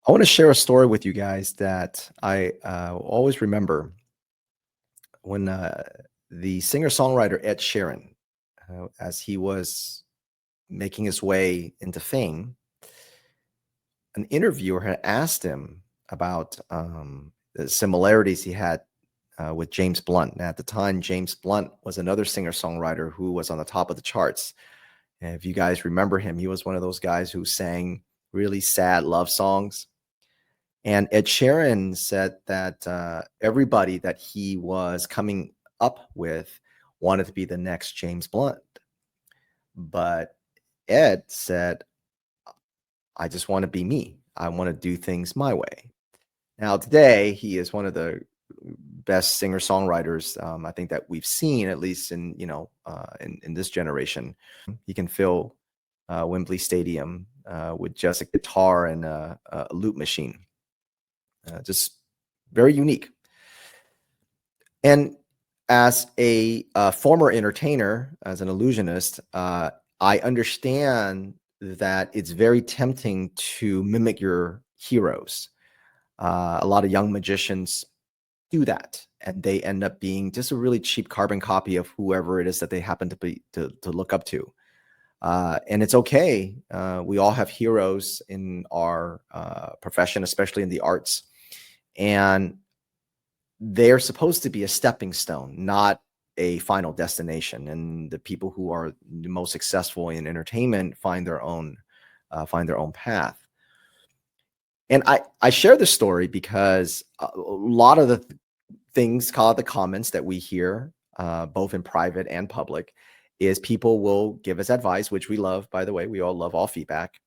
I want to share a story with you guys that I always remember when the singer-songwriter Ed Sheeran, as he was making his way into fame, an interviewer had asked him about the similarities he had with James Blunt. Now, at the time, James Blunt was another singer-songwriter who was on the top of the charts. And if you guys remember him, he was one of those guys who sang really sad love songs. And Ed Sheeran said that everybody that he was coming up with wanted to be the next James Blunt. But Ed said, I just want to be me. I want to do things my way. Now, today, he is one of the best singer-songwriters I think that we've seen, at least in this generation. He can fill Wembley Stadium with just a guitar and a loop machine. Just very unique. And as a former entertainer, as an illusionist, I understand that it's very tempting to mimic your heroes. A lot of young magicians do that, and they end up being just a really cheap carbon copy of whoever it is that they happen to look up to. And it's okay. We all have heroes in our profession, especially in the arts. And they're supposed to be a stepping stone, not a final destination. And the people who are the most successful in entertainment find their own path. And I share this story because a lot of the things, call it the comments that we hear, both in private and public, is people will give us advice, which we love, by the way. We all love all feedback.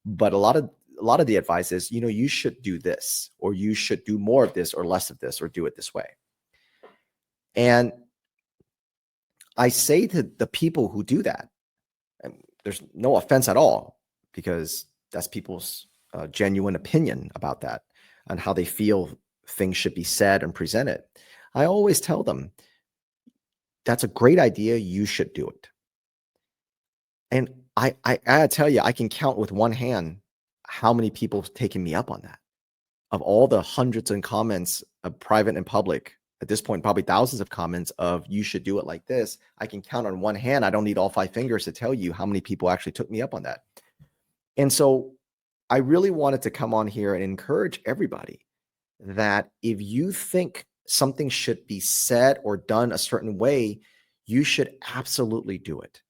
But a lot of the advice is, you should do this, or you should do more of this or less of this, or do it this way. And I say to the people who do that, and there's no offense at all, because that's people's genuine opinion about that and how they feel things should be said and presented. I always tell them, that's a great idea. You should do it. And I gotta tell you, I can count with one hand how many people have taken me up on that. Of all the hundreds of comments of private and public, at this point, probably thousands of comments of you should do it like this, I can count on one hand. I don't need all 5 fingers to tell you how many people actually took me up on that. And so I really wanted to come on here and encourage everybody that if you think something should be said or done a certain way, you should absolutely do it.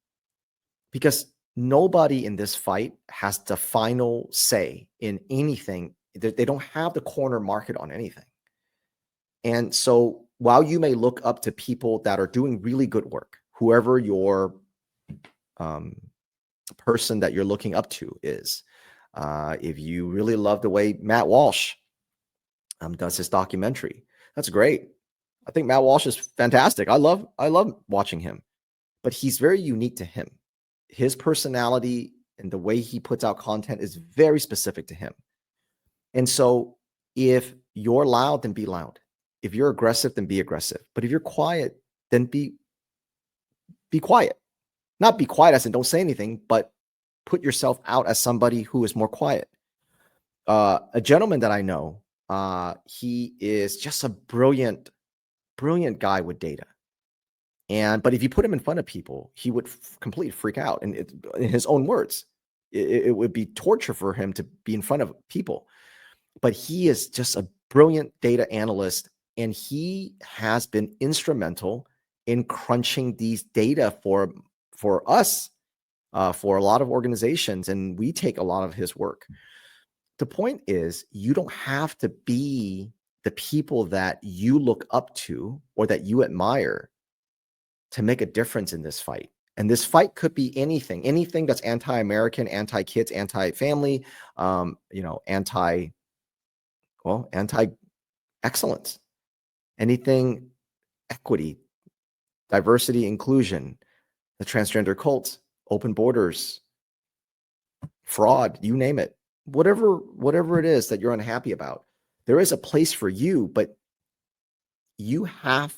Because nobody in this fight has the final say in anything. They don't have the corner market on anything. And so while you may look up to people that are doing really good work, whoever your person that you're looking up to is, if you really love the way Matt Walsh does his documentary, that's great. I think Matt Walsh is fantastic. I love watching him, but he's very unique to him. His personality and the way he puts out content is very specific to him. And so if you're loud, then be loud. If you're aggressive, then be aggressive. But if you're quiet, then be quiet. Not be quiet as in don't say anything, but put yourself out as somebody who is more quiet. A gentleman that I know, he is just a brilliant guy with data. But if you put him in front of people, he would completely freak out. And in his own words, it would be torture for him to be in front of people. But he is just a brilliant data analyst, and he has been instrumental in crunching these data for us, for a lot of organizations, and we take a lot of his work. The point is, you don't have to be the people that you look up to or that you admire to make a difference in this fight. And this fight could be anything that's anti-American, anti-kids, anti-family, anti-excellence, anything equity, diversity, inclusion, the transgender cult, open borders, fraud, you name it. Whatever it is that you're unhappy about, there is a place for you, but you have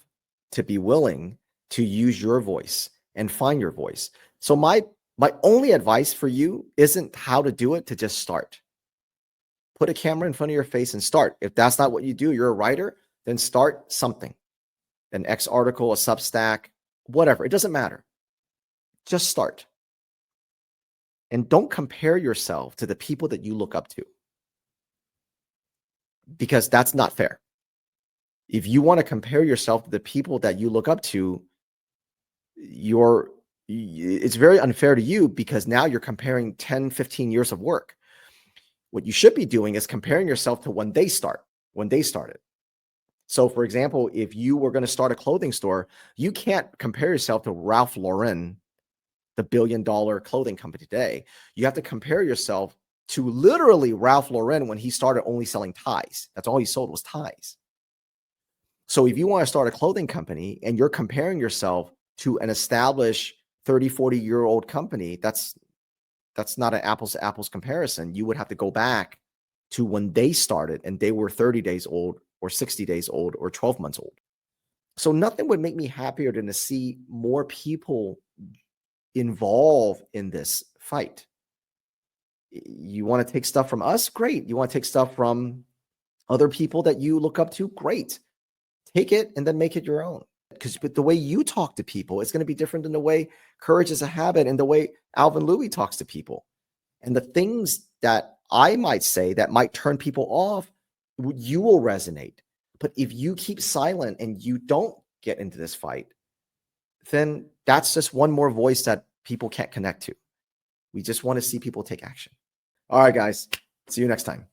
to be willing to use your voice and find your voice. So my only advice for you isn't how to do it, to just start. Put a camera in front of your face and start. If that's not what you do, you're a writer, then start something. An X article, a Substack, whatever. It doesn't matter. Just start. And don't compare yourself to the people that you look up to, because that's not fair. If you want to compare yourself to the people that you look up to, it's very unfair to you, because now you're comparing 10, 15 years of work. What you should be doing is comparing yourself to when they started. So for example, if you were going to start a clothing store, you can't compare yourself to Ralph Lauren, the billion-dollar clothing company today. You have to compare yourself to literally Ralph Lauren when he started only selling ties. That's all he sold was ties. So if you want to start a clothing company and you're comparing yourself to an established 30, 40-year-old company, that's not an apples to apples comparison. You would have to go back to when they started and they were 30 days old or 60 days old or 12 months old. So nothing would make me happier than to see more people involved in this fight. You want to take stuff from us? Great. You want to take stuff from other people that you look up to? Great. Take it and then make it your own. Because the way you talk to people, it's going to be different than the way Courage is a Habit and the way Alvin Louis talks to people. And the things that I might say that might turn people off, you will resonate. But if you keep silent and you don't get into this fight, then that's just one more voice that people can't connect to. We just want to see people take action. All right, guys. See you next time.